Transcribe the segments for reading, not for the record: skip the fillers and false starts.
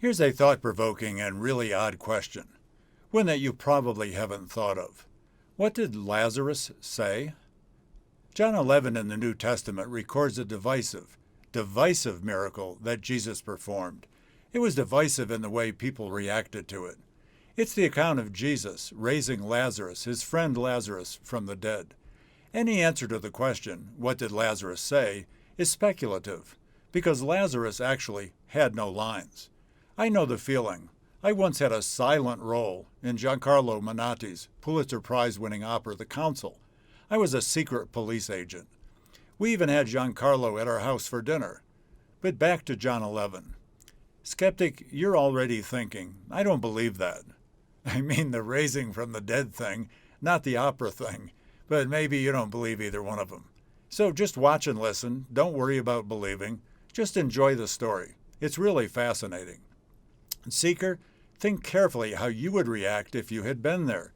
Here's a thought-provoking and really odd question, one that you probably haven't thought of. What did Lazarus say? John 11 in the New Testament records a divisive miracle that Jesus performed. It was divisive in the way people reacted to it. It's the account of Jesus raising Lazarus, his friend Lazarus, from the dead. Any answer to the question, what did Lazarus say, is speculative, because Lazarus actually had no lines. I know the feeling. I once had a silent role in Giancarlo Menotti's Pulitzer Prize-winning opera, The Council. I was a secret police agent. We even had Giancarlo at our house for dinner. But back to John 11. Skeptic, you're already thinking, I don't believe that. I mean the raising from the dead thing, not the opera thing. But maybe you don't believe either one of them. So just watch and listen. Don't worry about believing. Just enjoy the story. It's really fascinating. Seeker, think carefully how you would react if you had been there.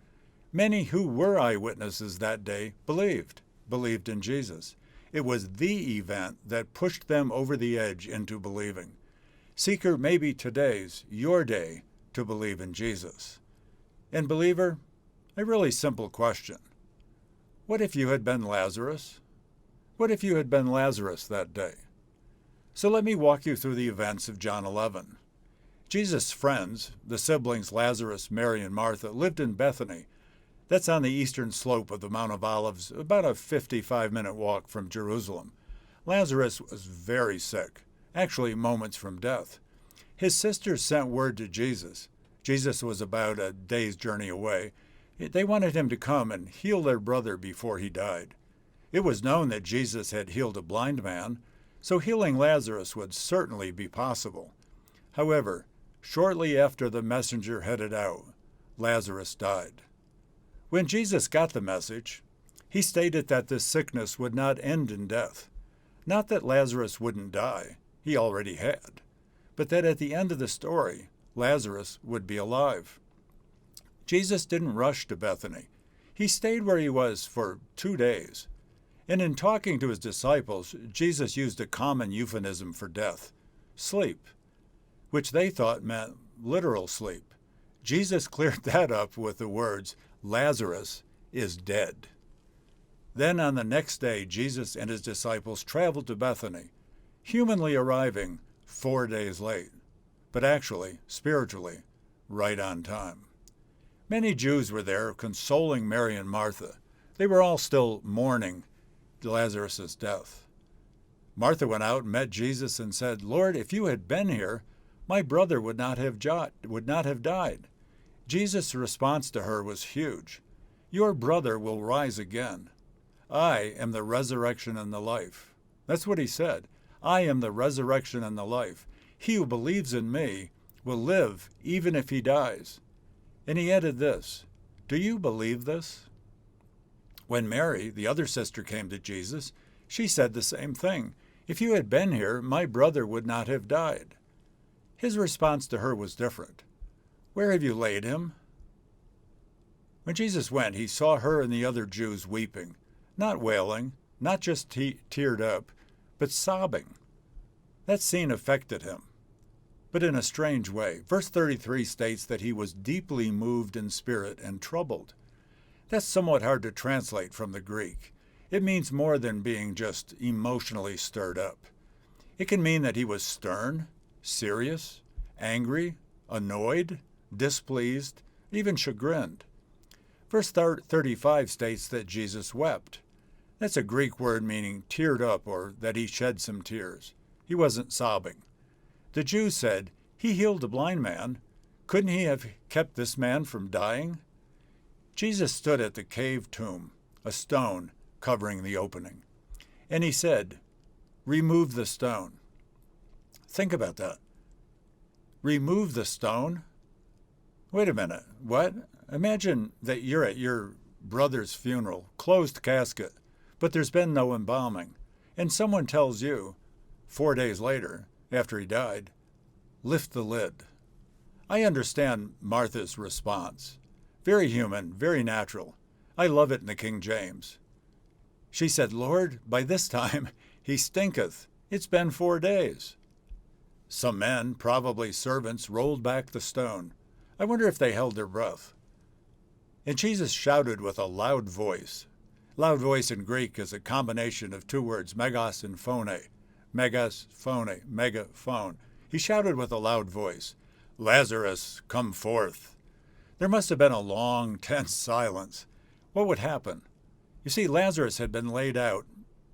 Many who were eyewitnesses that day believed in Jesus. It was the event that pushed them over the edge into believing. Seeker, maybe today's your day to believe in Jesus. And believer, a really simple question. What if you had been Lazarus? What if you had been Lazarus that day? So let me walk you through the events of John 11. Jesus' friends, the siblings Lazarus, Mary, and Martha, lived in Bethany. That's on the eastern slope of the Mount of Olives, about a 55-minute walk from Jerusalem. Lazarus was very sick, actually moments from death. His sisters sent word to Jesus. Jesus was about a day's journey away. They wanted him to come and heal their brother before he died. It was known that Jesus had healed a blind man, so healing Lazarus would certainly be possible. However, shortly after the messenger headed out, Lazarus died. When Jesus got the message, he stated that this sickness would not end in death. Not that Lazarus wouldn't die, he already had, but that at the end of the story, Lazarus would be alive. Jesus didn't rush to Bethany. He stayed where he was for 2 days. And in talking to his disciples, Jesus used a common euphemism for death, sleep, which they thought meant literal sleep. Jesus cleared that up with the words, Lazarus is dead. Then on the next day, Jesus and his disciples traveled to Bethany, humanly arriving 4 days late, but actually, spiritually, right on time. Many Jews were there consoling Mary and Martha. They were all still mourning Lazarus' death. Martha went out and met Jesus and said, Lord, if you had been here, my brother would not have died. Jesus' response to her was huge. Your brother will rise again. I am the resurrection and the life. That's what he said. I am the resurrection and the life. He who believes in me will live even if he dies. And he added this, do you believe this? When Mary, the other sister, came to Jesus, she said the same thing. If you had been here, my brother would not have died. His response to her was different. Where have you laid him? When Jesus went, he saw her and the other Jews weeping, not wailing, not just teared up, but sobbing. That scene affected him, but in a strange way. Verse 33 states that he was deeply moved in spirit and troubled. That's somewhat hard to translate from the Greek. It means more than being just emotionally stirred up. It can mean that he was stern, serious, angry, annoyed, displeased, even chagrined. Verse 35 states that Jesus wept. That's a Greek word meaning teared up or that he shed some tears. He wasn't sobbing. The Jews said, he healed a blind man. Couldn't he have kept this man from dying? Jesus stood at the cave tomb, a stone covering the opening. And he said, remove the stone. Think about that. Remove the stone? Wait a minute, what? Imagine that you're at your brother's funeral, closed casket, but there's been no embalming, and someone tells you, 4 days later, after he died, lift the lid. I understand Martha's response. Very human, very natural. I love it in the King James. She said, Lord, by this time he stinketh. It's been 4 days. Some men, probably servants, rolled back the stone. I wonder if they held their breath. And Jesus shouted with a loud voice. Loud voice in Greek is a combination of two words, megas and phone. Megas, phone, megaphone. He shouted with a loud voice, "Lazarus, come forth." There must have been a long, tense silence. What would happen? You see, Lazarus had been laid out,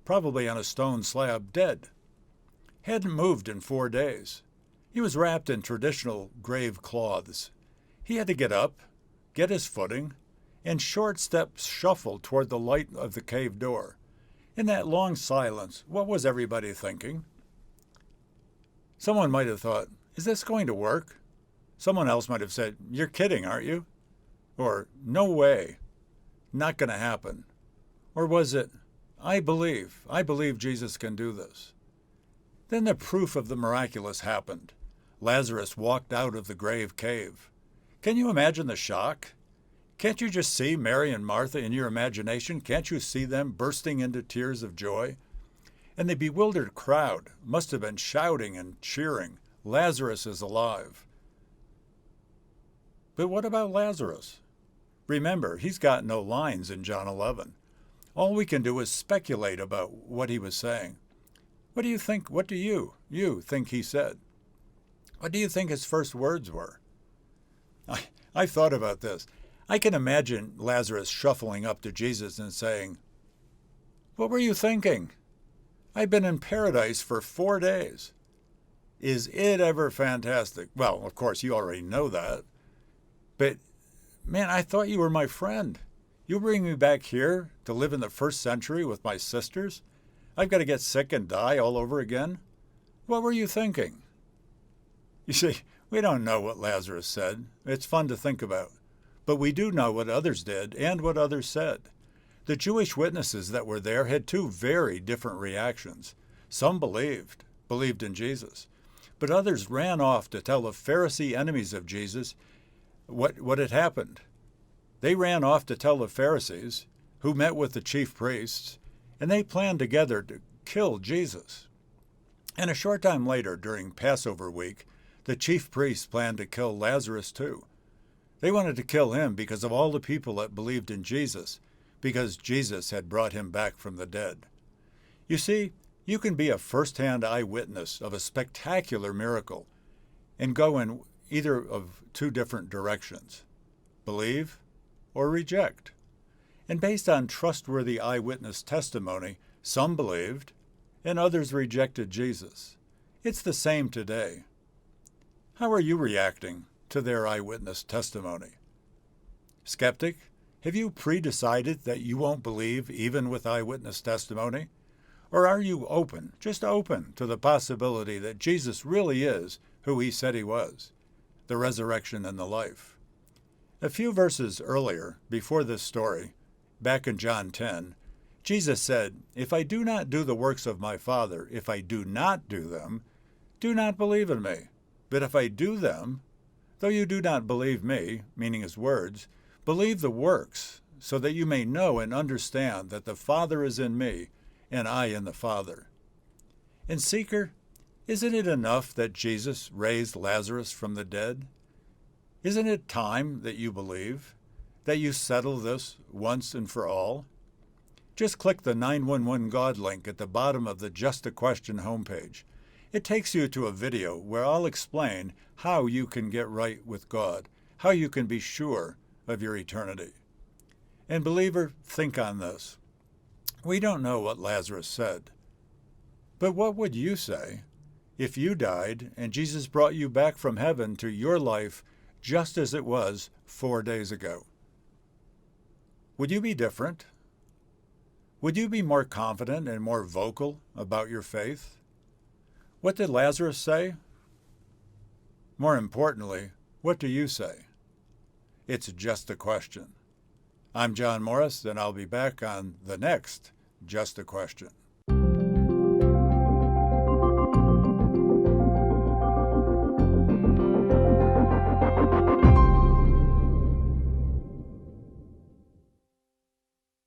probably on a stone slab, dead. Hadn't moved in 4 days. He was wrapped in traditional grave cloths. He had to get up, get his footing, and short steps shuffle toward the light of the cave door. In that long silence, what was everybody thinking? Someone might have thought, is this going to work? Someone else might have said, you're kidding, aren't you? Or, no way, not going to happen. Or was it, I believe Jesus can do this. Then the proof of the miraculous happened. Lazarus walked out of the grave cave. Can you imagine the shock? Can't you just see Mary and Martha in your imagination? Can't you see them bursting into tears of joy? And the bewildered crowd must have been shouting and cheering, Lazarus is alive. But what about Lazarus? Remember, he's got no lines in John 11. All we can do is speculate about what he was saying. What do you think? What do you think he said? What do you think his first words were? I thought about this. I can imagine Lazarus shuffling up to Jesus and saying, "What were you thinking? I've been in paradise for 4 days. Is it ever fantastic?" Well, of course, you already know that. But, man, I thought you were my friend. You bring me back here to live in the 1st century with my sisters? I've got to get sick and die all over again? What were you thinking? You see, we don't know what Lazarus said. It's fun to think about. But we do know what others did and what others said. The Jewish witnesses that were there had 2 very different reactions. Some believed in Jesus. But others ran off to tell the Pharisee enemies of Jesus what had happened. They ran off to tell the Pharisees, who met with the chief priests, and they planned together to kill Jesus. And a short time later, during Passover week, the chief priests planned to kill Lazarus too. They wanted to kill him because of all the people that believed in Jesus, because Jesus had brought him back from the dead. You see, you can be a first-hand eyewitness of a spectacular miracle and go in either of 2 different directions, believe or reject. And based on trustworthy eyewitness testimony, some believed and others rejected Jesus. It's the same today. How are you reacting to their eyewitness testimony? Skeptic, have you pre-decided that you won't believe even with eyewitness testimony? Or are you open, just open, to the possibility that Jesus really is who he said he was, the resurrection and the life? A few verses earlier, before this story, back in John 10, Jesus said, "If I do not do the works of my Father, if I do not do them, do not believe in me. But if I do them, though you do not believe me," meaning his words, "believe the works, so that you may know and understand that the Father is in me, and I in the Father." And seeker, isn't it enough that Jesus raised Lazarus from the dead? Isn't it time that you believe, that you settle this once and for all? Just click the 911 God link at the bottom of the Just a Question homepage. It takes you to a video where I'll explain how you can get right with God, how you can be sure of your eternity. And believer, think on this. We don't know what Lazarus said, but what would you say if you died and Jesus brought you back from heaven to your life just as it was 4 days ago? Would you be different? Would you be more confident and more vocal about your faith? What did Lazarus say? More importantly, what do you say? It's just a question. I'm John Morris, and I'll be back on the next Just a Question.